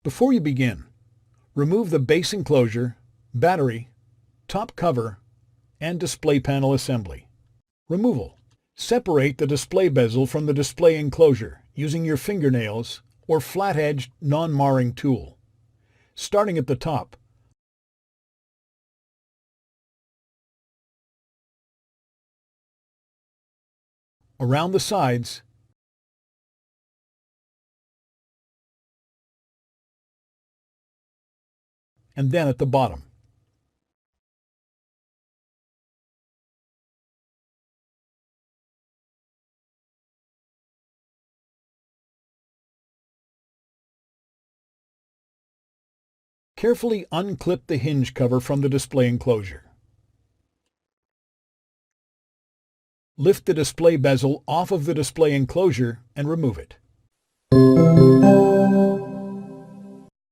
Before you begin, remove the base enclosure, battery, top cover, and display panel assembly. Removal. Separate the display bezel from the display enclosure using your fingernails or flat-edged, non-marring tool. Starting at the top, around the sides, and then at the bottom. Carefully unclip the hinge cover from the display enclosure. Lift the display bezel off of the display enclosure and remove it.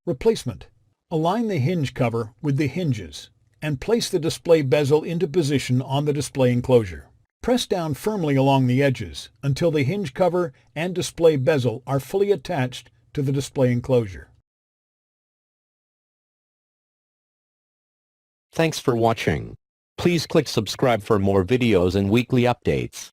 Replacement. Align the hinge cover with the hinges and place the display bezel into position on the display enclosure. Press down firmly along the edges until the hinge cover and display bezel are fully attached to the display enclosure. Thanks for watching. Please click subscribe for more videos and weekly updates.